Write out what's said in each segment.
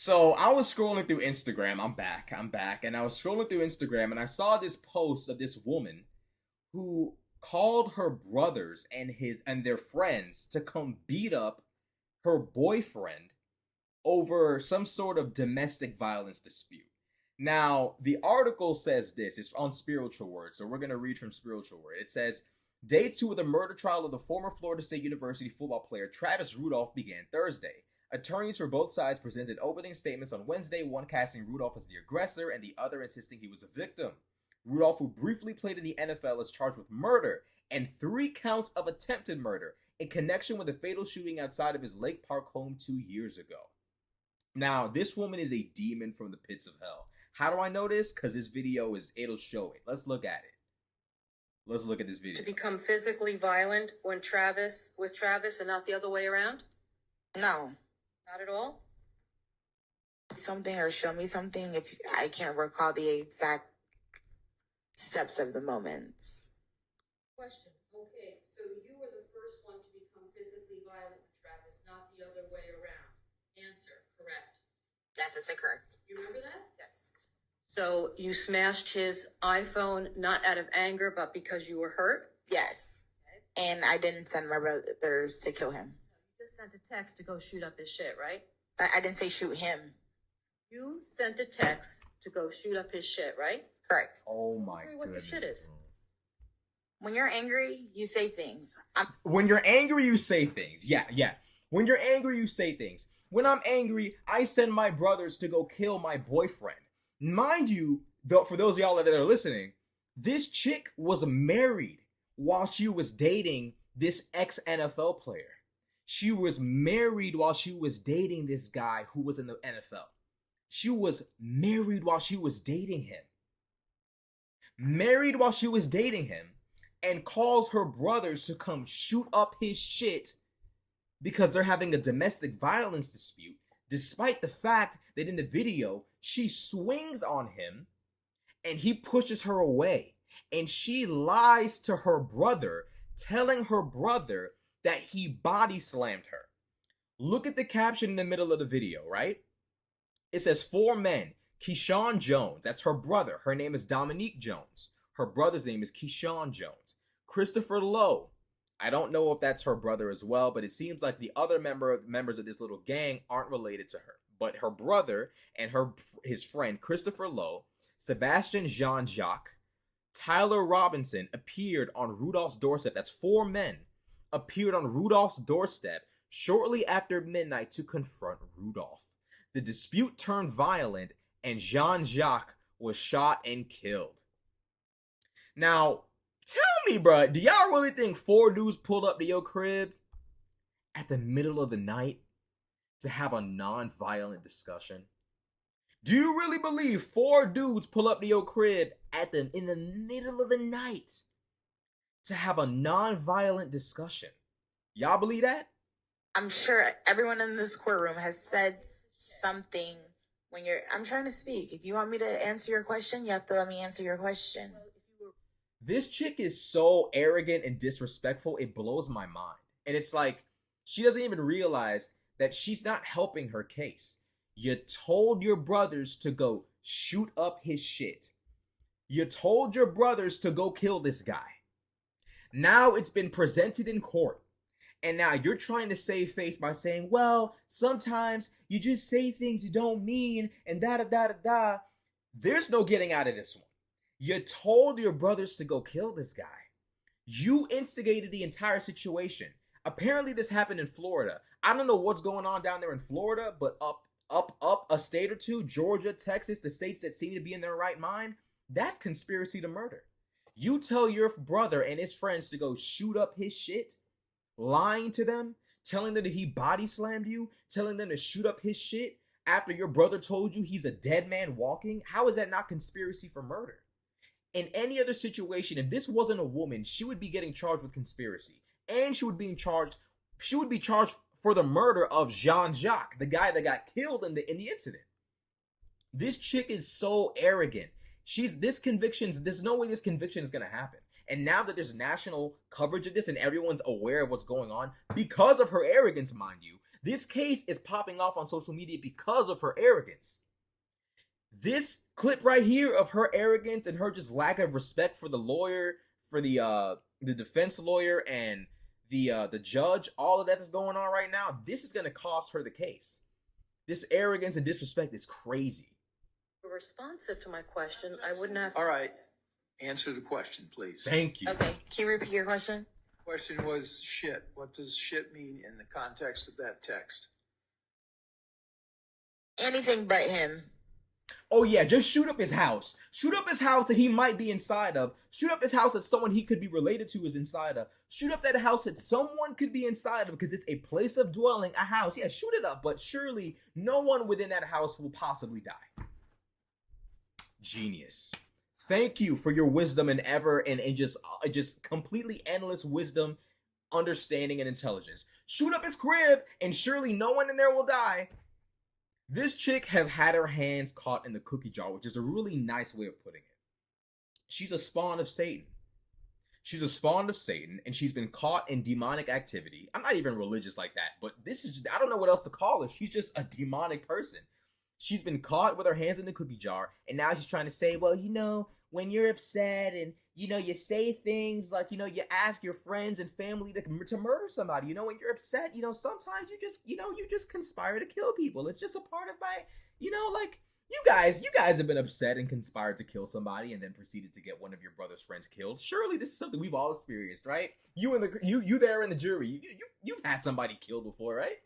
So I was scrolling through Instagram. I'm back. And I was scrolling through Instagram and I saw this post of this woman who called her brothers and their friends to come beat up her boyfriend over some sort of domestic violence dispute. Now, the article says this. It's on Spiritual Word, so we're going to read from Spiritual Word. It says, Day 2 of the murder trial of the former Florida State University football player Travis Rudolph began Thursday. Attorneys for both sides presented opening statements on Wednesday, one casting Rudolph as the aggressor and the other insisting he was a victim. Rudolph, who briefly played in the NFL, is charged with murder and 3 counts of attempted murder in connection with a fatal shooting outside of his Lake Park home 2 years ago. Now, this woman is a demon from the pits of hell. How do I know this? Because this video it'll show it. Let's look at it. Let's look at this video. To become physically violent with Travis and not the other way around? No. Not at all? Something or show me something if I can't recall the exact steps of the moments. Question. Okay, so you were the first one to become physically violent with Travis, not the other way around. Answer. Correct. Yes, is it correct? You remember that? Yes. So you smashed his iPhone not out of anger, but because you were hurt? Yes. Okay. And I didn't send my brothers to kill him. You just sent a text to go shoot up his shit, right? I didn't say shoot him. You sent a text to go shoot up his shit, right? Correct. Oh my Tell me what the goodness. shit is. When you're angry, you say things. When you're angry, you say things. Yeah. When you're angry, you say things. When I'm angry, I send my brothers to go kill my boyfriend. Mind you, though, for those of y'all that are listening, this chick was married while she was dating this ex-NFL player. She was married while she was dating this guy who was in the NFL. She was married while she was dating him. Married while she was dating him, and calls her brothers to come shoot up his shit because they're having a domestic violence dispute, despite the fact that in the video, she swings on him and he pushes her away. And she lies to her brother, telling her brother that he body slammed her. Look at the caption in the middle of the video, right? It says 4 men. Keyshawn Jones, that's her brother. Her name is Dominique Jones. Her brother's name is Keyshawn Jones. Christopher Lowe. I don't know if that's her brother as well, but it seems like the other members of this little gang aren't related to her. But her brother and his friend Christopher Lowe, Sebastian Jean-Jacques, Tyler Robinson appeared on Rudolph's doorstep. That's 4 men appeared on Rudolph's doorstep shortly after midnight to confront Rudolph. The dispute turned violent and Jean-Jacques was shot and killed. Now, tell me, bro, do y'all really think 4 dudes pulled up to your crib at the middle of the night to have a non-violent discussion? Do you really believe 4 dudes pull up to your crib in the middle of the night to have a non-violent discussion? Y'all believe that? I'm sure everyone in this courtroom has said something when I'm trying to speak. If you want me to answer your question, you have to let me answer your question. This chick is so arrogant and disrespectful, it blows my mind. And it's like, she doesn't even realize that she's not helping her case. You told your brothers to go shoot up his shit. You told your brothers to go kill this guy. Now it's been presented in court. And now you're trying to save face by saying, well, sometimes you just say things you don't mean and da-da-da-da-da. There's no getting out of this one. You told your brothers to go kill this guy. You instigated the entire situation. Apparently this happened in Florida. I don't know what's going on down there in Florida, but up a state or two, Georgia, Texas, the states that seem to be in their right mind, that's conspiracy to murder. You tell your brother and his friends to go shoot up his shit, lying to them, telling them that he body slammed you, telling them to shoot up his shit after your brother told you he's a dead man walking. How is that not conspiracy for murder? In any other situation, if this wasn't a woman, she would be getting charged with conspiracy. And she would be charged for the murder of Jean-Jacques, the guy that got killed in the incident. This chick is so arrogant. There's no way this conviction is gonna happen. And now that there's national coverage of this and everyone's aware of what's going on, because of her arrogance, mind you, This case is popping off on social media because of her arrogance. This clip right here of her arrogance and her just lack of respect for the lawyer, for the defense lawyer and the judge, all of that is going on right now. This is going to cost her the case. This arrogance and disrespect is crazy. Responsive to my question, I wouldn't have. All right. Answer the question, please. Thank you. Okay, can you repeat your question? Question was shit. What does shit mean in the context of that text? Anything but him. Oh yeah, just shoot up his house. Shoot up his house that he might be inside of. Shoot up his house that someone he could be related to is inside of. Shoot up that house that someone could be inside of because it's a place of dwelling, a house. Yeah, shoot it up, but surely no one within that house will possibly die. Genius. Thank you for your wisdom and just completely endless wisdom, understanding, and intelligence. Shoot up his crib and surely no one in there will die. This chick has had her hands caught in the cookie jar, which is a really nice way of putting it. She's a spawn of Satan. She's a spawn of Satan, and she's been caught in demonic activity. I'm not even religious like that, but this is just, I don't know what else to call her. She's just a demonic person. She's been caught with her hands in the cookie jar, and now she's trying to say, well, when you're upset and, you say things like, you ask your friends and family to murder somebody, when you're upset, sometimes you just conspire to kill people. It's just a part of my, like, you guys have been upset and conspired to kill somebody and then proceeded to get one of your brother's friends killed. Surely this is something we've all experienced, right? You there in the jury, you've had somebody killed before, right?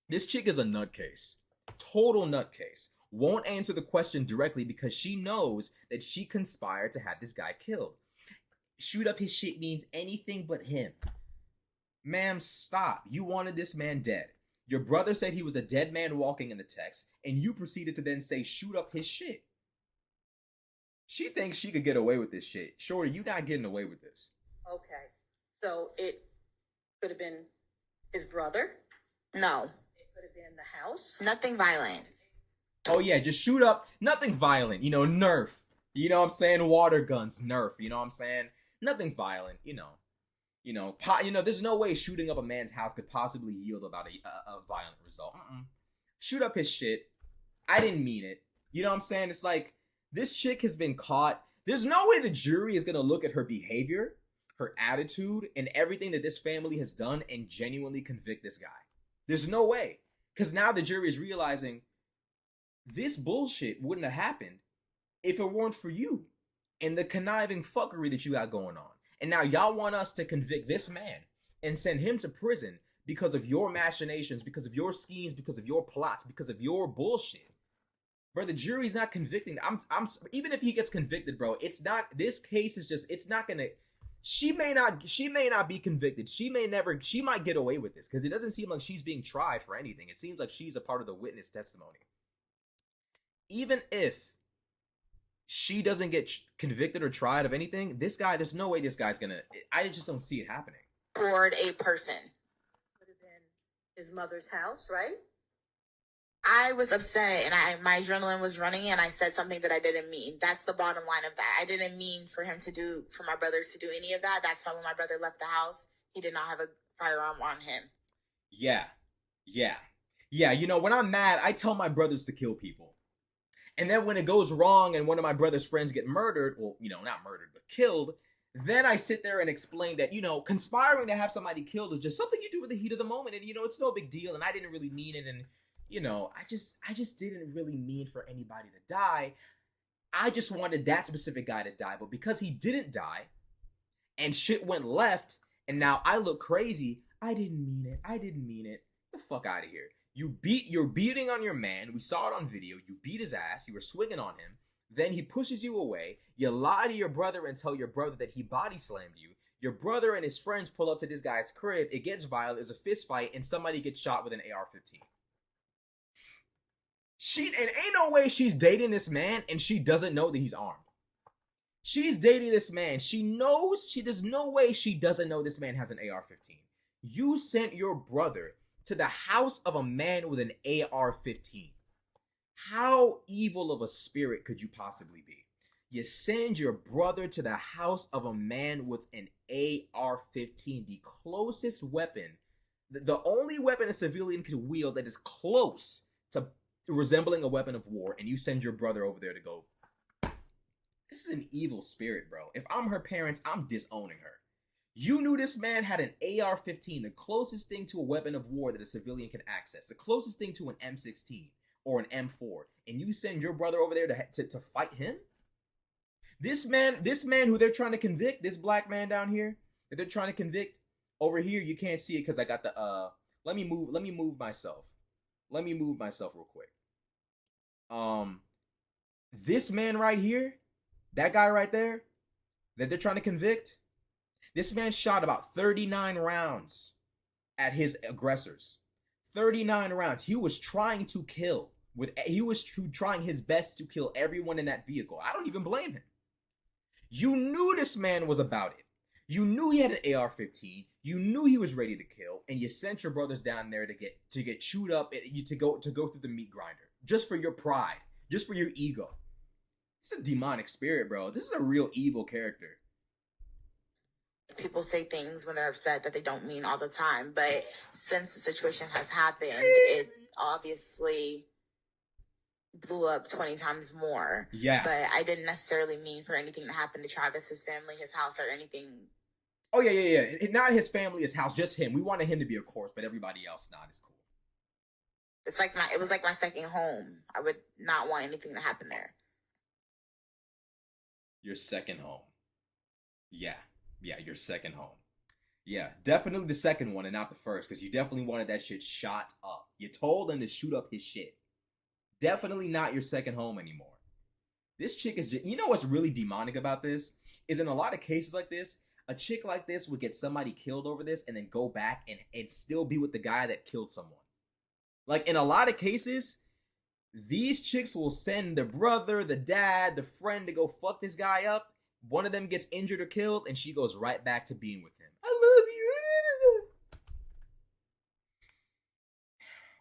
This chick is a nutcase. Total nutcase. Won't answer the question directly because she knows that she conspired to have this guy killed. Shoot up his shit means anything but him. Ma'am, stop. You wanted this man dead. Your brother said he was a dead man walking in the text, and you proceeded to then say shoot up his shit. She thinks she could get away with this shit. Shorty, you not getting away with this. Okay, so it could have been his brother. No. It could have been the house. Nothing violent. Oh yeah, just shoot up. Nothing violent. Nerf. You know what I'm saying? Water guns, Nerf. You know what I'm saying? Nothing violent. There's no way shooting up a man's house could possibly yield about a violent result. Shoot up his shit. I didn't mean it. You know what I'm saying? It's like, this chick has been caught. There's no way the jury is going to look at her behavior, her attitude, and everything that this family has done and genuinely convict this guy. There's no way. Because now the jury is realizing this bullshit wouldn't have happened if it weren't for you and the conniving fuckery that you got going on. And now y'all want us to convict this man and send him to prison because of your machinations, because of your schemes, because of your plots, because of your bullshit. Bro, the jury's not convicting. Even if he gets convicted, bro, it's not, this case is just, it's not gonna, she may not be convicted. She might get away with this because it doesn't seem like she's being tried for anything. It seems like she's a part of the witness testimony. Even if she doesn't get convicted or tried of anything, this guy, there's no way this guy's gonna, I just don't see it happening. Toward a person. Could have been his mother's house, right? I was upset and my adrenaline was running and I said something that I didn't mean. That's the bottom line of that. I didn't mean for my brothers to do any of that. That's why when my brother left the house, he did not have a firearm on him. Yeah. When I'm mad, I tell my brothers to kill people. And then when it goes wrong and one of my brother's friends get murdered, well, not murdered, but killed, then I sit there and explain that, conspiring to have somebody killed is just something you do with the heat of the moment. And, it's no big deal. And I didn't really mean it. And, I just didn't really mean for anybody to die. I just wanted that specific guy to die. But because he didn't die and shit went left and now I look crazy, I didn't mean it. Get the fuck out of here. You're beating on your man. We saw it on video. You beat his ass. You were swinging on him. Then he pushes you away. You lie to your brother and tell your brother that he body slammed you. Your brother and his friends pull up to this guy's crib. It gets violent. There's a fist fight and somebody gets shot with an AR-15. And ain't no way she's dating this man and she doesn't know that he's armed. She's dating this man. There's no way she doesn't know this man has an AR-15. You sent your brother to the house of a man with an AR-15. How evil of a spirit could you possibly be? You send your brother to the house of a man with an AR-15, the closest weapon The only weapon a civilian can wield that is close to resembling a weapon of war, and you send your brother over there to go. This is an evil spirit, bro. If I'm her parents, I'm disowning her. You knew this man had an AR-15, the closest thing to a weapon of war that a civilian can access, the closest thing to an M16 or an M4, and you send your brother over there to fight him? This man who they're trying to convict, this black man down here that they're trying to convict, over here you can't see it because I got the let me move myself. Let me move myself real quick. This man right here, that guy right there that they're trying to convict, this man shot about 39 rounds at his aggressors. 39 rounds. He was trying to kill. He was trying his best to kill everyone in that vehicle. I don't even blame him. You knew this man was about it. You knew he had an AR-15. You knew he was ready to kill, and you sent your brothers down there to get chewed up, to go through the meat grinder, just for your pride, just for your ego. It's a demonic spirit, bro. This is a real evil character. People say things when they're upset that they don't mean all the time, but since the situation has happened, it obviously blew up 20 times more. Yeah. But I didn't necessarily mean for anything to happen to Travis, his family, his house, or anything. Oh, yeah. Not his family, his house, just him. We wanted him to be a corpse, but everybody else, not as cool. It was like my second home. I would not want anything to happen there. Your second home. Yeah, your second home. Yeah, definitely the second one and not the first, because you definitely wanted that shit shot up. You told him to shoot up his shit. Definitely not your second home anymore. This chick is just, you know what's really demonic about this? Is in a lot of cases like this, a chick like this would get somebody killed over this and then go back and still be with the guy that killed someone. Like, in a lot of cases, these chicks will send the brother, the dad, the friend to go fuck this guy up. One of them gets injured or killed, and she goes right back to being with him. I love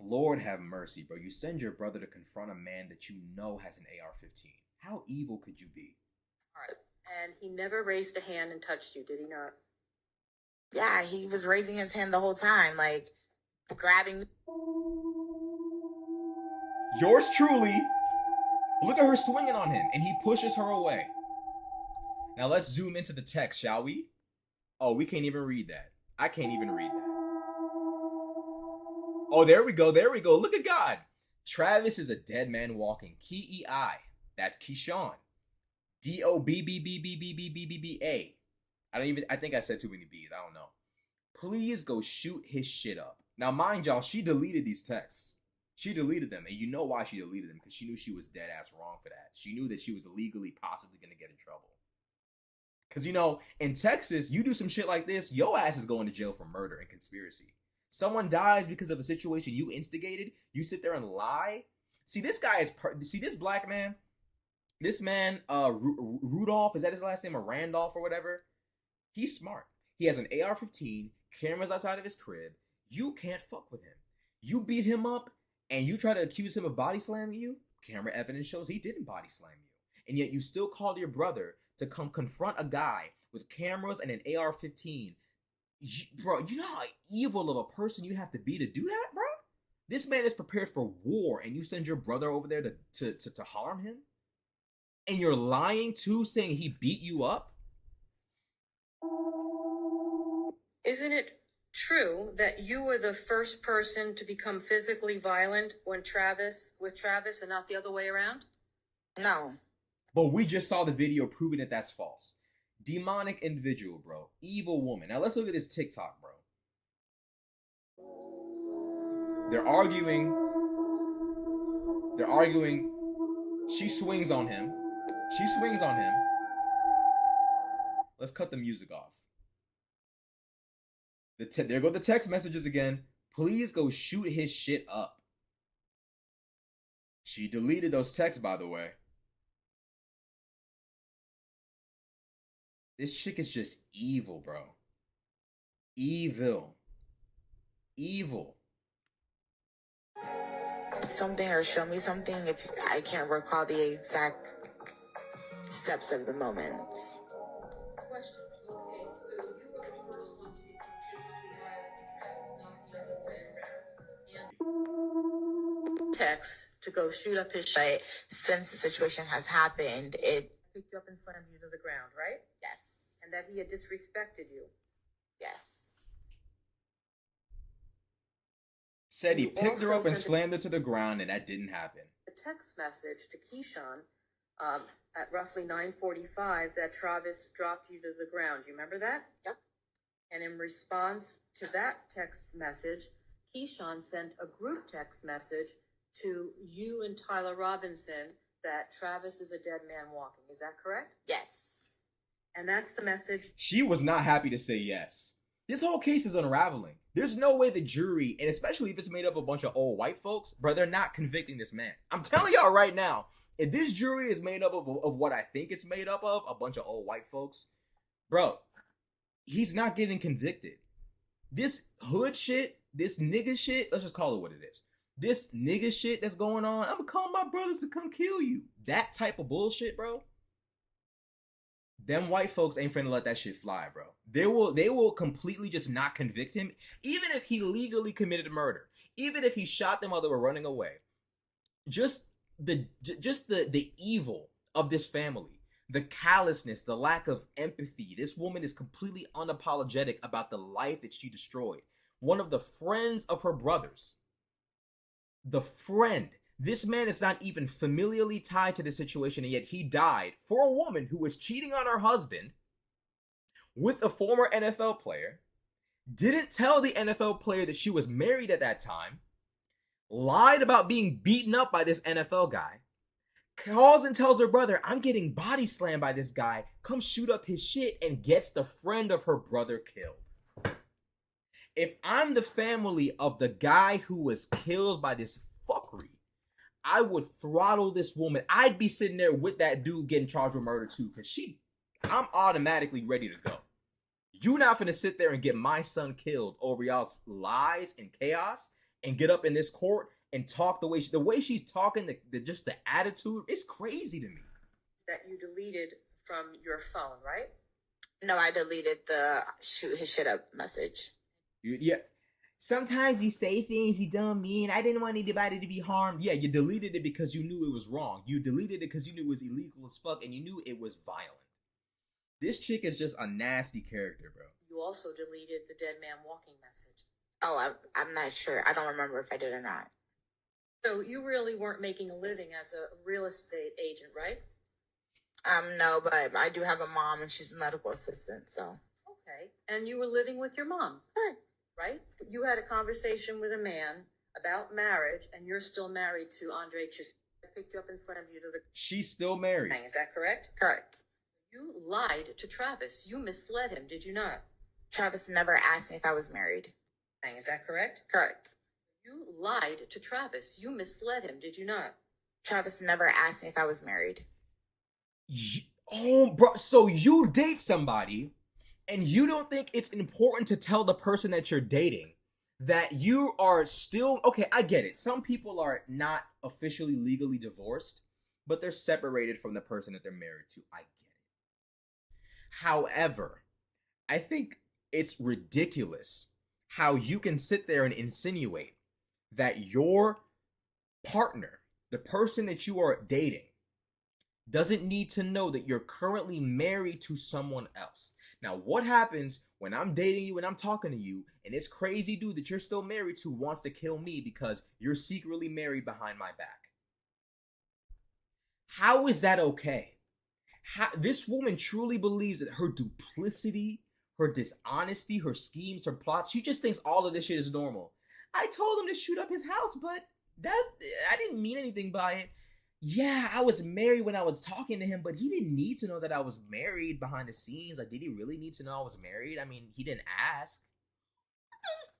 you. Lord have mercy, bro. You send your brother to confront a man that you know has an AR-15. How evil could you be? All right. And he never raised a hand and touched you, did he not? Yeah, he was raising his hand the whole time, like grabbing. Yours truly. Look at her swinging on him, and he pushes her away. Now let's zoom into the text, shall we? Oh, we can't even read that. I can't even read that. Oh, there we go. Look at God. Travis is a dead man walking. Kei. That's Keyshawn. DOBBBBBBBBBA. I think I said too many B's. I don't know. Please go shoot his shit up. Now, mind y'all, she deleted these texts. She deleted them, and you know why she deleted them, because she knew she was dead ass wrong for that. She knew that she was legally possibly going to get in trouble. Because, you know, in Texas, you do some shit like this, your ass is going to jail for murder and conspiracy. Someone dies because of a situation you instigated, you sit there and lie. See, this guy is, see, this black man, this man, Rudolph, is that his last name, or Randolph or whatever? He's smart. He has an AR-15, cameras outside of his crib. You can't fuck with him. You beat him up, and you try to accuse him of body slamming you. Camera evidence shows he didn't body slam you. And yet you still called your brother to come confront a guy with cameras and an AR-15. Bro, you know how evil of a person you have to be to do that, bro? This man is prepared for war, and you send your brother over there to harm him? And you're lying too, saying he beat you up? Isn't it true that you were the first person to become physically violent with Travis and not the other way around? No. But we just saw the video proving that that's false. Demonic individual, bro. Evil woman. Now let's look at this TikTok, bro. They're arguing. She swings on him. Let's cut the music off. There go the text messages again. Please go shoot his shit up. She deleted those texts, by the way. This chick is just evil, bro. Evil. Something, or show me something if I can't recall the exact steps of the moments. Question. Okay, so you were the first one to become physically violent with Travis, not the other text to go shoot up his shit. But since the situation has happened, it Picked you up and slammed you to the ground, right? yes, And that he had disrespected you. yes, Said he You picked her also up and sent a- slammed her to the ground, and that didn't happen. A text message to Keyshawn at roughly 9:45 that Travis dropped you to the ground. You remember that? Yep. And in response to that text message, Keyshawn sent a group text message to you and Tyler Robinson that Travis is a dead man walking. Is that correct? yes. And that's the message. She was not happy to say yes. This whole case is unraveling. There's no way the jury, and especially if it's made up of a bunch of old white folks, bro, they're not convicting this man. I'm telling y'all right now, if this jury is made up of what I think it's made up of, a bunch of old white folks, bro, he's not getting convicted. This hood shit, this nigga shit, let's just call it what it is. This nigga shit that's going on, I'm gonna call my brothers to come kill you. That type of bullshit, bro. Them white folks ain't finna let that shit fly, bro. They will completely just not convict him, even if he legally committed a murder, even if he shot them while they were running away. Just the evil of this family, the callousness, the lack of empathy. This woman is completely unapologetic about the life that she destroyed. One of the friends of her brothers. The friend. This man is not even familially tied to the situation, and yet he died for a woman who was cheating on her husband with a former NFL player, didn't tell the NFL player that she was married at that time, lied about being beaten up by this NFL guy, calls and tells her brother, I'm getting body slammed by this guy, come shoot up his shit, and gets the friend of her brother killed. If I'm the family of the guy who was killed by this fuckery, I would throttle this woman. I'd be sitting there with that dude getting charged with murder too, because I'm automatically ready to go. You not finna sit there and get my son killed over y'all's lies and chaos and get up in this court and talk the way she's talking, just the attitude, it's crazy to me. That you deleted from your phone, right? No, I deleted the shoot his shit up message. Yeah. Sometimes you say things you don't mean. I didn't want anybody to be harmed. Yeah, you deleted it because you knew it was wrong. You deleted it because you knew it was illegal as fuck and you knew it was violent. This chick is just a nasty character, bro. You also deleted the dead man walking message. Oh, I'm not sure. I don't remember if I did or not. So you really weren't making a living as a real estate agent, right? No, but I do have a mom and she's a medical assistant, so. Okay. And you were living with your mom, Right. right? You had a conversation with a man about marriage, and you're still married to Andre Chis. Picked you up and slammed you to the She's still married. ground. Is that correct? Correct. You lied to Travis. You misled him, did you not? Travis never asked me if I was married. Is that correct? Correct. You lied to Travis. You misled him, did you not? Travis never asked me if I was married. Oh, bro. So you date somebody and you don't think it's important to tell the person that you're dating that you are still, okay, I get it. Some people are not officially legally divorced, but they're separated from the person that they're married to. I get it. However, I think it's ridiculous how you can sit there and insinuate that your partner, the person that you are dating, doesn't need to know that you're currently married to someone else. Now, what happens when I'm dating you and I'm talking to you and this crazy dude that you're still married to wants to kill me because you're secretly married behind my back? How is that okay? This woman truly believes that her duplicity, her dishonesty, her schemes, her plots, she just thinks all of this shit is normal. I told him to shoot up his house, but I didn't mean anything by it. Yeah, I was married when I was talking to him, but he didn't need to know that I was married behind the scenes. Like, did he really need to know I was married? I mean, he didn't ask.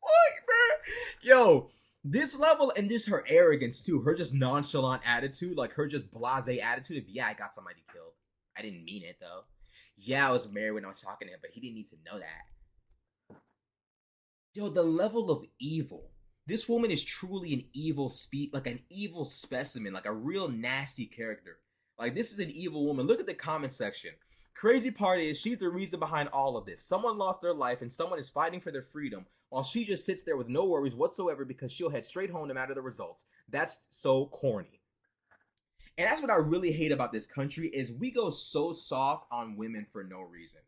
What, bro? Yo, this level, and this her arrogance too, her just nonchalant attitude, like her just blasé attitude of, yeah, I got somebody killed. I didn't mean it though. Yeah, I was married when I was talking to him, but he didn't need to know that. Yo, the level of evil. This woman is truly an evil like an evil specimen, like a real nasty character. Like, this is an evil woman. Look at the comment section. Crazy part is she's the reason behind all of this. Someone lost their life and someone is fighting for their freedom while she just sits there with no worries whatsoever because she'll head straight home no matter the results. That's so corny. And that's what I really hate about this country is we go so soft on women for no reason.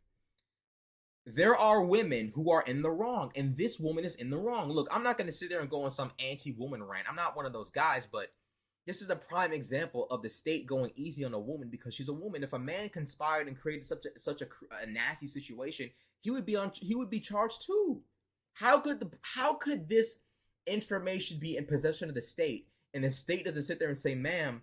There are women who are in the wrong, and this woman is in the wrong. Look, I'm not going to sit there and go on some anti-woman rant. I'm not one of those guys, but this is a prime example of the state going easy on a woman because she's a woman. If a man conspired and created such a nasty situation, he would be charged too. How could this information be in possession of the state, and the state doesn't sit there and say, "Ma'am,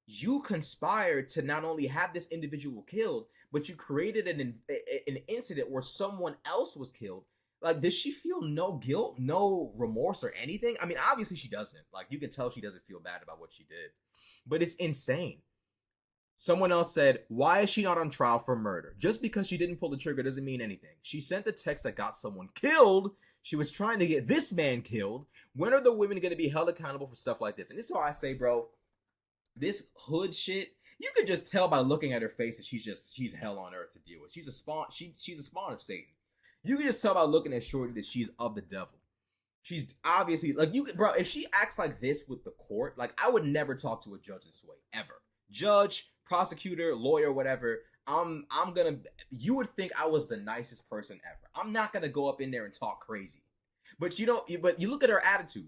you conspired to not only have this individual killed, but you created an incident where someone else was killed"? Like, does she feel no guilt, no remorse, or anything? I mean, obviously she doesn't. Like, you can tell she doesn't feel bad about what she did. But it's insane. Someone else said, why is she not on trial for murder? Just because she didn't pull the trigger doesn't mean anything. She sent the text that got someone killed. She was trying to get this man killed. When are the women going to be held accountable for stuff like this? And this is why I say, bro, this hood shit, you could just tell by looking at her face that she's hell on earth to deal with. She's a spawn of Satan. You can just tell by looking at Shorty that she's of the devil. She's obviously, like, bro, if she acts like this with the court, like, I would never talk to a judge this way, ever. Judge, prosecutor, lawyer, whatever, you would think I was the nicest person ever. I'm not gonna go up in there and talk crazy. But you look at her attitude.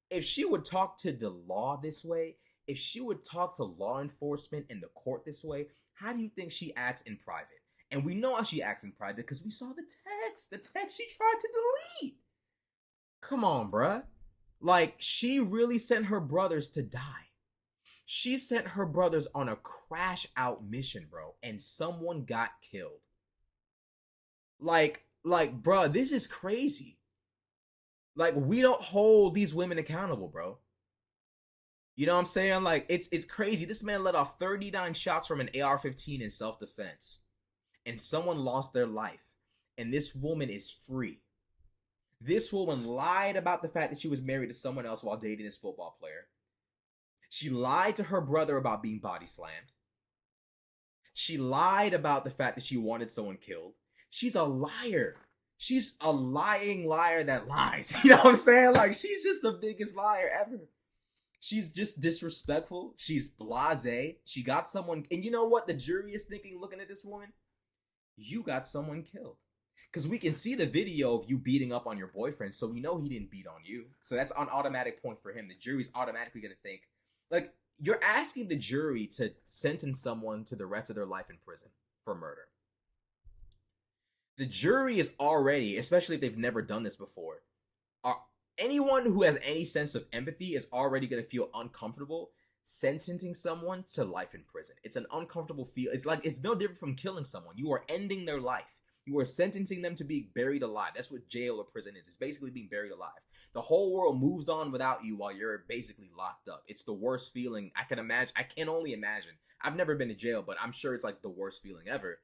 If she would talk to the law this way, if she would talk to law enforcement and the court this way, how do you think she acts in private? And we know how she acts in private because we saw the text she tried to delete. Come on, bruh. Like, she really sent her brothers to die. She sent her brothers on a crash out mission, bro, and someone got killed. Like, bruh, this is crazy. Like, we don't hold these women accountable, bro. You know what I'm saying? Like, it's crazy. This man let off 39 shots from an AR-15 in self-defense. And someone lost their life. And this woman is free. This woman lied about the fact that she was married to someone else while dating this football player. She lied to her brother about being body slammed. She lied about the fact that she wanted someone killed. She's a liar. She's a lying liar that lies. You know what I'm saying? Like, she's just the biggest liar ever. She's just disrespectful. She's blasé. She got someone, and you know what the jury is thinking looking at this woman? You got someone killed. Because we can see the video of you beating up on your boyfriend, so we know he didn't beat on you. So that's an automatic point for him. The jury's automatically going to think, like, you're asking the jury to sentence someone to the rest of their life in prison for murder. The jury is already, especially if they've never done this before, anyone who has any sense of empathy is already going to feel uncomfortable sentencing someone to life in prison. It's an uncomfortable feel. It's like, it's no different from killing someone. You are ending their life. You are sentencing them to be buried alive. That's what jail or prison is. It's basically being buried alive. The whole world moves on without you while you're basically locked up. It's the worst feeling I can imagine. I can only imagine. I've never been to jail, but I'm sure it's like the worst feeling ever.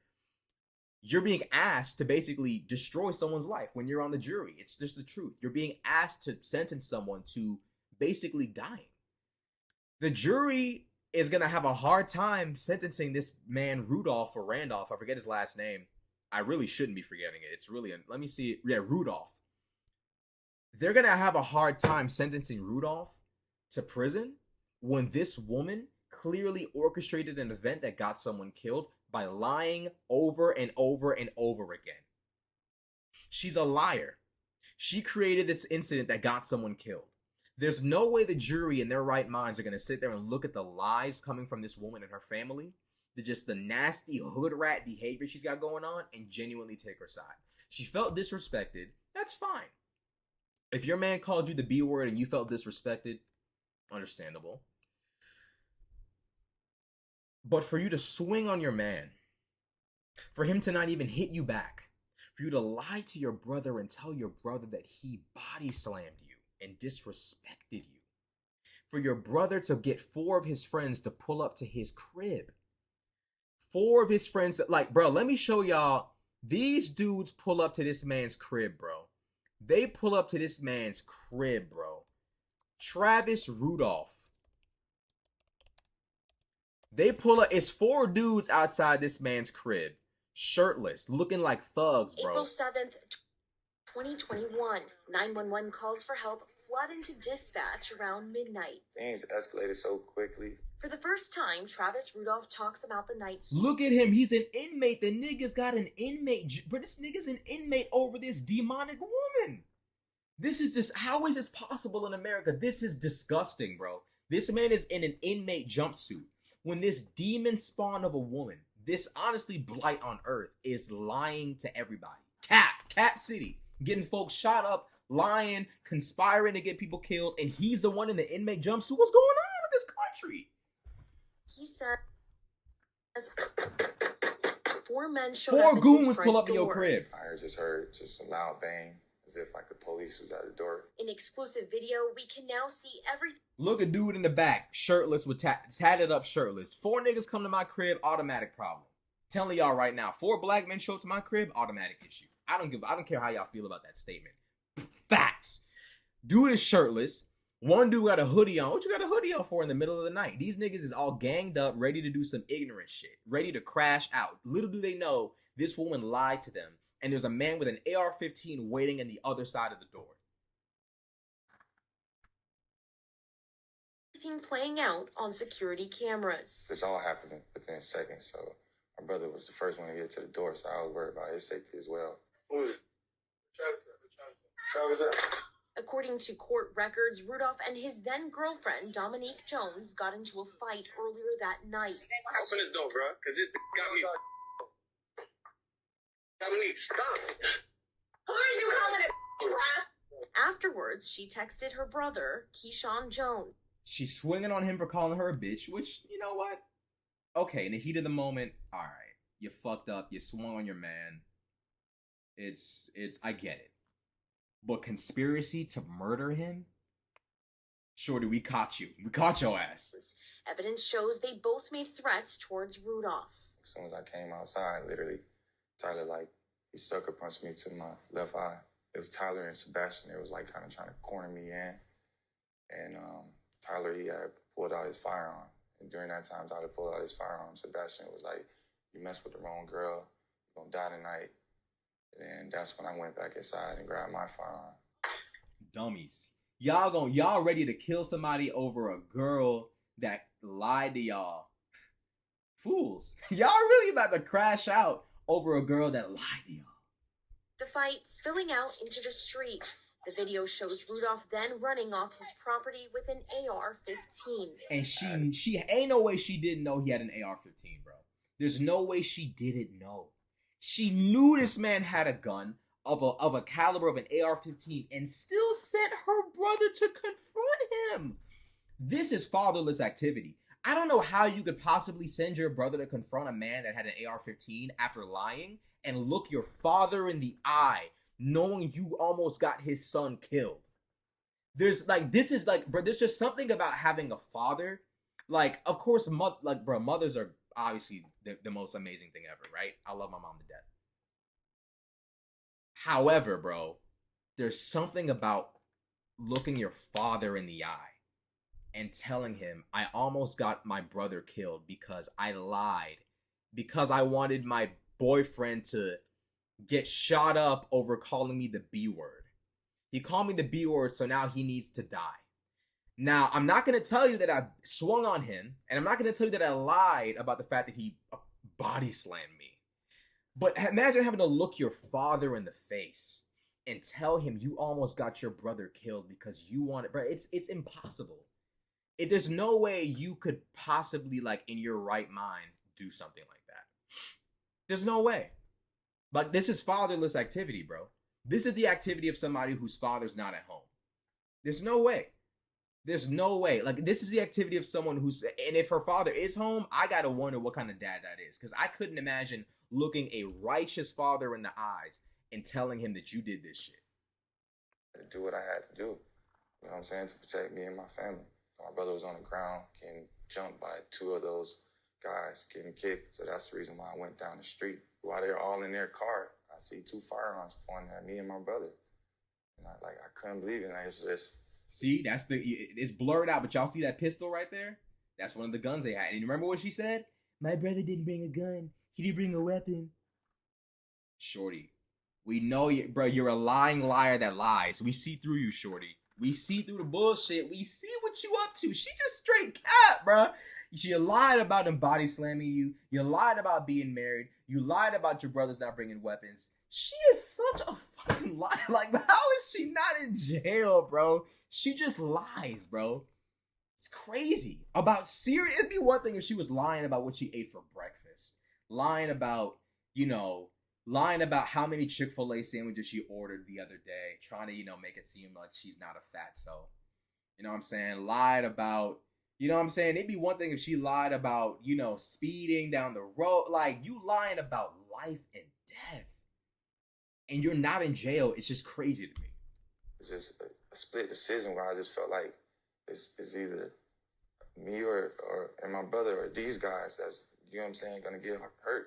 You're being asked to basically destroy someone's life when you're on the jury. It's just the truth. You're being asked to sentence someone to basically dying. The jury is going to have a hard time sentencing this man, Rudolph or Randolph. I forget his last name. I really shouldn't be forgetting it. It's really, let me see. Yeah, Rudolph. They're going to have a hard time sentencing Rudolph to prison when this woman clearly orchestrated an event that got someone killed by lying over and over and over again. She's a liar. She created this incident that got someone killed. There's no way the jury in their right minds are going to sit there and look at the lies coming from this woman and her family, just the nasty hood rat behavior she's got going on, and genuinely take her side. She felt disrespected. That's fine. If your man called you the B word and you felt disrespected, understandable. But for you to swing on your man, for him to not even hit you back, for you to lie to your brother and tell your brother that he body slammed you and disrespected you, for your brother to get 4 of his friends to pull up to his crib, 4 of his friends, like, bro, let me show y'all. These dudes pull up to this man's crib, bro. They pull up to this man's crib, bro. Travis Rudolph. They pull up. It's 4 dudes outside this man's crib. shirtless, looking like thugs, bro. April 7th, 2021. 911 calls for help flood into dispatch around midnight. Things escalated so quickly. For the first time, Travis Rudolph talks about the night he Look at him. He's an inmate. The nigga's got an inmate. But this nigga's an inmate over this demonic woman. This is just, how is this possible in America? This is disgusting, bro. This man is in an inmate jumpsuit when this demon spawn of a woman, this honestly blight on earth, is lying to everybody. Cap City, getting folks shot up, lying, conspiring to get people killed, and he's the one in the inmate jumpsuit. What's going on with this country? He says 4 men showed up Four at his goons front pull up to your door. crib. I heard just a loud bang, as if like the police was at the door. In exclusive video, we can now see everything Look, a dude in the back, shirtless, with tatted up shirtless. 4 niggas come to my crib, automatic problem. Telling y'all right now, 4 black men show up to my crib, automatic issue. I don't care how y'all feel about that statement. Facts. Dude is shirtless. One dude got a hoodie on. What you got a hoodie on for in the middle of the night? These niggas is all ganged up, ready to do some ignorant shit, ready to crash out. Little do they know, this woman lied to them, and there's a man with an AR-15 waiting on the other side of the door. playing out on security cameras. This all happened within seconds, so my brother was the first one to get to the door, so I was worried about his safety as well. Who is it? Travis. According to court records, Rudolph and his then girlfriend, Dominique Jones, got into a fight earlier that night. Open this door, bro, because this got me. Dominique, stop. Who are you calling it, bruh? Afterwards, she texted her brother, Keyshawn Jones. She's swinging on him for calling her a bitch, which, you know what? Okay, in the heat of the moment, all right, you fucked up, you swung on your man. It's, I get it. But conspiracy to murder him? Shorty, we caught you. We caught your ass. Evidence shows they both made threats towards Rudolph. As soon as I came outside, literally, Tyler, he sucker punched me to my left eye. It was Tyler and Sebastian. It was kind of trying to corner me in. And Tyler, he had pulled out his firearm. And during that time, Tyler pulled out his firearm. Sebastian was like, you messed with the wrong girl. You're going to die tonight. And that's when I went back inside and grabbed my firearm. Dummies. Y'all ready to kill somebody over a girl that lied to y'all. Fools. Y'all really about to crash out over a girl that lied to y'all. The fight spilling out into the street. The video shows Rudolph then running off his property with an AR-15. And she ain't no way she didn't know he had an AR-15, bro. There's no way she didn't know. She knew this man had a gun of a caliber of an AR-15 and still sent her brother to confront him. This is fatherless activity. I don't know how you could possibly send your brother to confront a man that had an AR-15 after lying and look your father in the eye, knowing you almost got his son killed. There's there's just something about having a father. Of course, mothers are obviously the most amazing thing ever, right? I love my mom to death. However, bro, there's something about looking your father in the eye and telling him, I almost got my brother killed because I lied, because I wanted my boyfriend to get shot up over calling me the B word. He called me the B word, so now he needs to die. Now, I'm not going to tell you that I swung on him, and I'm not going to tell you that I lied about the fact that he body slammed me. But imagine having to look your father in the face and tell him you almost got your brother killed because you wanted, bro. It's impossible. There's no way you could possibly, in your right mind, do something like that. There's no way. This is fatherless activity, bro. This is the activity of somebody whose father's not at home. There's no way. There's no way. This is the activity of someone and if her father is home, I gotta wonder what kind of dad that is. Because I couldn't imagine looking a righteous father in the eyes and telling him that you did this shit. I had to do what I had to do, you know what I'm saying, to protect me and my family. My brother was on the ground getting jumped by 2 of those guys getting kicked. So that's the reason why I went down the street. While they're all in their car, I see 2 firearms pointing at me and my brother. And I couldn't believe it. It's just... See, it's blurred out, but y'all see that pistol right there? That's one of the guns they had. And you remember what she said? My brother didn't bring a gun. He didn't bring a weapon. Shorty, we know you, bro. You're a lying liar that lies. We see through you, Shorty. We see through the bullshit. We see what you up to. She just straight cap, bro. She lied about him body slamming you. You lied about being married. You lied about your brothers not bringing weapons. She is such a fucking liar. Like, how is she not in jail, bro? She just lies, bro. It's crazy. About serious. It'd be one thing if she was lying about what she ate for breakfast. Lying about, lying about how many Chick-fil-A sandwiches she ordered the other day. Trying to, make it seem like she's not a fatso. You know what I'm saying? Lied about, It'd be one thing if she lied about, speeding down the road. Like, you lying about life and death. And you're not in jail. It's just crazy to me. It's just a split decision where I just felt like it's either me or and my brother or these guys that's, gonna get hurt.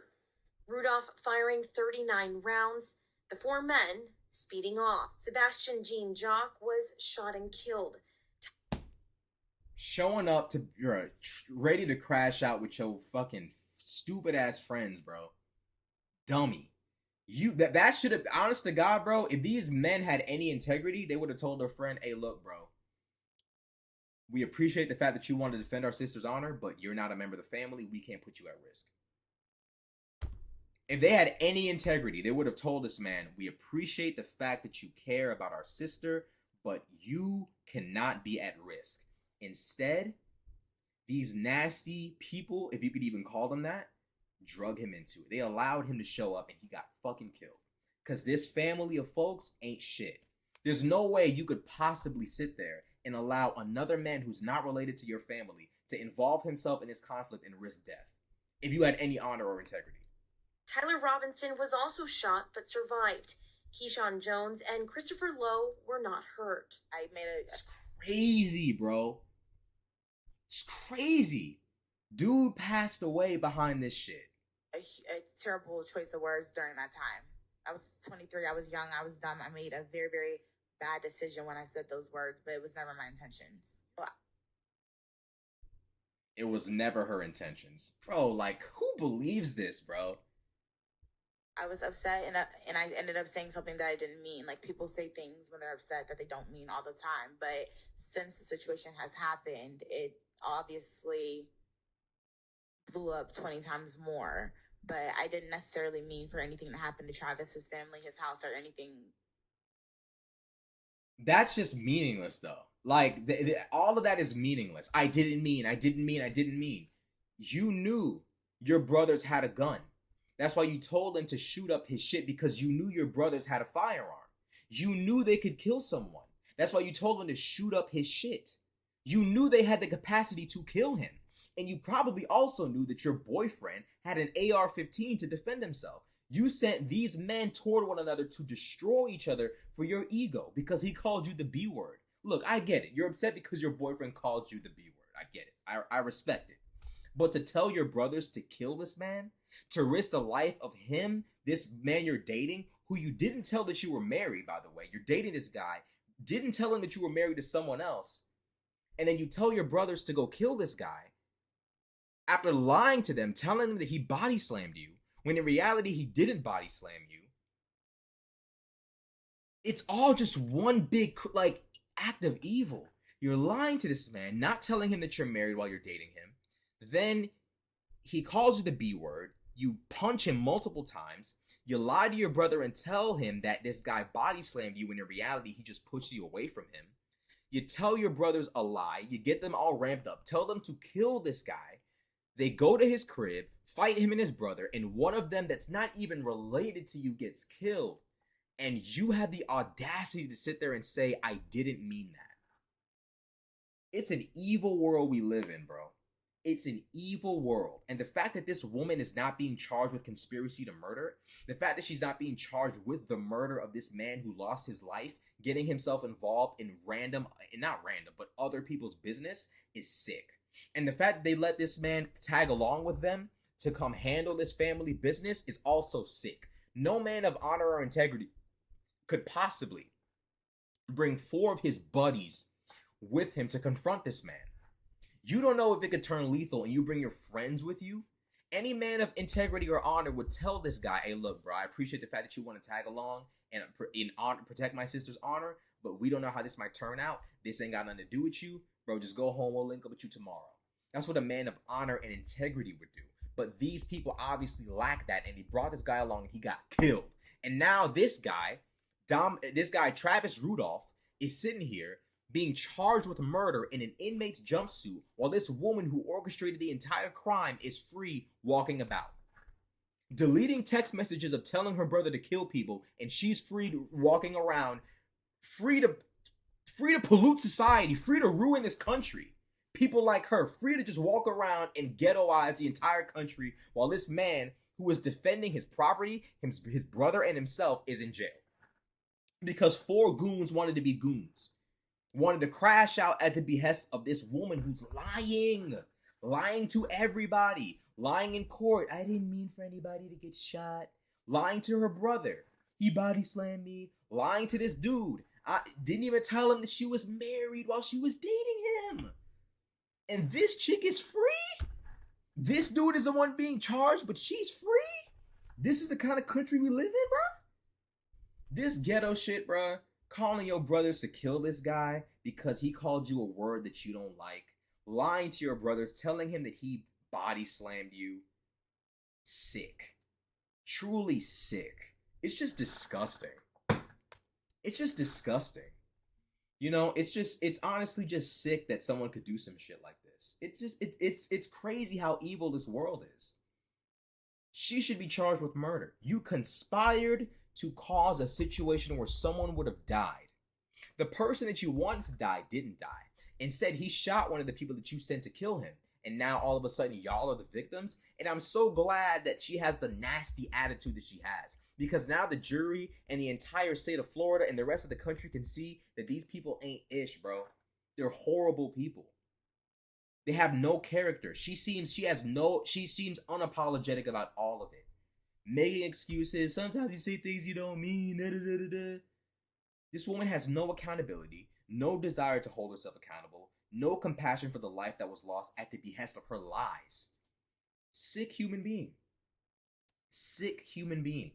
Rudolph firing 39 rounds, the 4 men speeding off. Sebastian Jean Jacques was shot and killed. Showing up to, you're ready to crash out with your fucking stupid ass friends, bro. Dummy. That should have, honest to God, bro, if these men had any integrity, they would have told their friend, hey, look, bro, we appreciate the fact that you want to defend our sister's honor, but you're not a member of the family. We can't put you at risk. If they had any integrity, they would have told this man, we appreciate the fact that you care about our sister, but you cannot be at risk. Instead, these nasty people, if you could even call them that, drug him into it. They allowed him to show up and he got fucking killed. Because this family of folks ain't shit. There's no way you could possibly sit there and allow another man who's not related to your family to involve himself in this conflict and risk death, if you had any honor or integrity. Tyler Robinson was also shot but survived. Keyshawn Jones and Christopher Lowe were not hurt. It's crazy, bro. It's crazy. Dude passed away behind this shit. A terrible choice of words during that time. I was 23. I was young. I was dumb. I made a very, very bad decision when I said those words, but it was never my intentions. It was never her intentions. Bro, like, who believes this, bro? I was upset, and I ended up saying something that I didn't mean. Like, people say things when they're upset that they don't mean all the time. But since the situation has happened, it obviously blew up 20 times more. But I didn't necessarily mean for anything to happen to Travis, his family, his house, or anything. That's just meaningless, though. Like, all of that is meaningless. I didn't mean. You knew your brothers had a gun. That's why you told him to shoot up his shit, because you knew your brothers had a firearm. You knew they could kill someone. That's why you told him to shoot up his shit. You knew they had the capacity to kill him. And you probably also knew that your boyfriend had an AR-15 to defend himself. You sent these men toward one another to destroy each other for your ego, because he called you the B word. Look, I get it. You're upset because your boyfriend called you the B word. I get it. I respect it. But to tell your brothers to kill this man, to risk the life of him, this man you're dating, who you didn't tell that you were married, by the way. You're dating this guy, didn't tell him that you were married to someone else. And then you tell your brothers to go kill this guy after lying to them, telling them that he body slammed you, when in reality he didn't body slam you. It's all just one big, like, act of evil. You're lying to this man, not telling him that you're married while you're dating him. Then he calls you the B word. You punch him multiple times. You lie to your brother and tell him that this guy body slammed you when in reality he just pushed you away from him. You tell your brothers a lie. You get them all ramped up. Tell them to kill this guy. They go to his crib, fight him and his brother, and one of them that's not even related to you gets killed. And you have the audacity to sit there and say, I didn't mean that. It's an evil world we live in, bro. It's an evil world. And the fact that this woman is not being charged with conspiracy to murder, the fact that she's not being charged with the murder of this man who lost his life, getting himself involved in other people's business, is sick. And the fact that they let this man tag along with them to come handle this family business is also sick. No man of honor or integrity could possibly bring 4 of his buddies with him to confront this man. You don't know if it could turn lethal, and you bring your friends with you, Any man of integrity or honor would tell this guy, hey, look, bro, I appreciate the fact that you want to tag along and protect my sister's honor, but we don't know how this might turn out. This ain't got nothing to do with you. Bro, just go home. We'll link up with you tomorrow. That's what a man of honor and integrity would do. But these people obviously lack that, and he brought this guy along and he got killed. And now this guy, Travis Rudolph, is sitting here being charged with murder in an inmate's jumpsuit while this woman who orchestrated the entire crime is free walking about. Deleting text messages of telling her brother to kill people, and she's free walking around, free to pollute society, free to ruin this country. People like her, free to just walk around and ghettoize the entire country while this man who is defending his property, his brother and himself, is in jail. Because 4 goons wanted to be goons. Wanted to crash out at the behest of this woman who's lying to everybody, lying in court. I didn't mean for anybody to get shot. Lying to her brother. He body slammed me. Lying to this dude. I didn't even tell him that she was married while she was dating him. And this chick is free? This dude is the one being charged, but she's free? This is the kind of country we live in, bro? This ghetto shit, bro. Calling your brothers to kill this guy because he called you a word that you don't like. Lying to your brothers, telling him that he body slammed you. Sick. Truly sick. It's just disgusting. It's just disgusting. You know, it's honestly just sick that someone could do some shit like this. It's crazy how evil this world is. She should be charged with murder. You conspired to cause a situation where someone would have died. The person that you wanted to die didn't die. Instead, he shot one of the people that you sent to kill him. And now all of a sudden, y'all are the victims. And I'm so glad that she has the nasty attitude that she has. Because now the jury and the entire state of Florida and the rest of the country can see that these people ain't ish, bro. They're horrible people. They have no character. She seems unapologetic about all of it. Making excuses. Sometimes you say things you don't mean. Da, da, da, da, da. This woman has no accountability, no desire to hold herself accountable, no compassion for the life that was lost at the behest of her lies. Sick human being. Sick human being.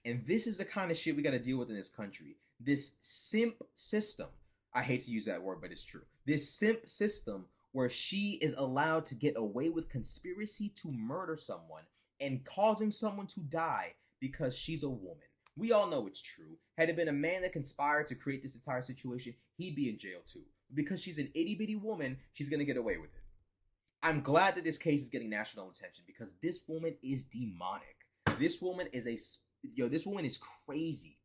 And this is the kind of shit we got to deal with in this country. This simp system. I hate to use that word, but it's true. This simp system where she is allowed to get away with conspiracy to murder someone and causing someone to die because she's a woman. We all know it's true. Had it been a man that conspired to create this entire situation, he'd be in jail too. Because she's an itty bitty woman, she's gonna get away with it. I'm glad that this case is getting national attention because this woman is demonic. This woman is this woman is crazy.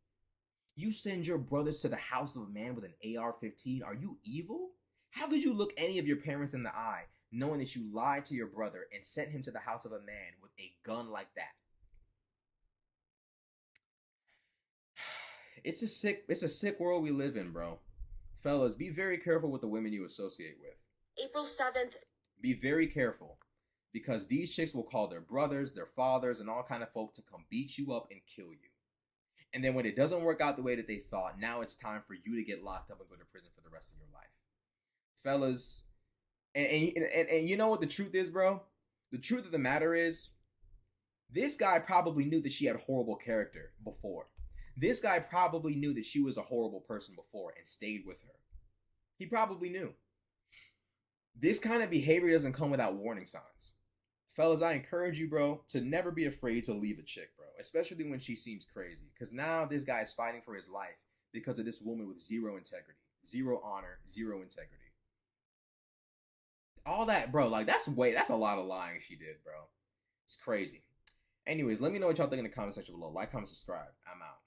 You send your brothers to the house of a man with an AR-15. Are you evil? How could you look any of your parents in the eye knowing that you lied to your brother and sent him to the house of a man with a gun like that? It's a sick world we live in, bro. Fellas, be very careful with the women you associate with. April 7th. Be very careful because these chicks will call their brothers, their fathers, and all kind of folk to come beat you up and kill you. And then when it doesn't work out the way that they thought, now it's time for you to get locked up and go to prison for the rest of your life. Fellas, and you know what the truth is, bro? The truth of the matter is, this guy probably knew that she had horrible character before. This guy probably knew that she was a horrible person before and stayed with her. He probably knew. This kind of behavior doesn't come without warning signs. Fellas, I encourage you, bro, to never be afraid to leave a chick, bro. Especially when she seems crazy. Because now this guy is fighting for his life because of this woman with zero integrity. Zero honor, zero integrity. All that, bro, like that's a lot of lying she did, bro. It's crazy. Anyways, let me know what y'all think in the comment section below. Like, comment, subscribe. I'm out.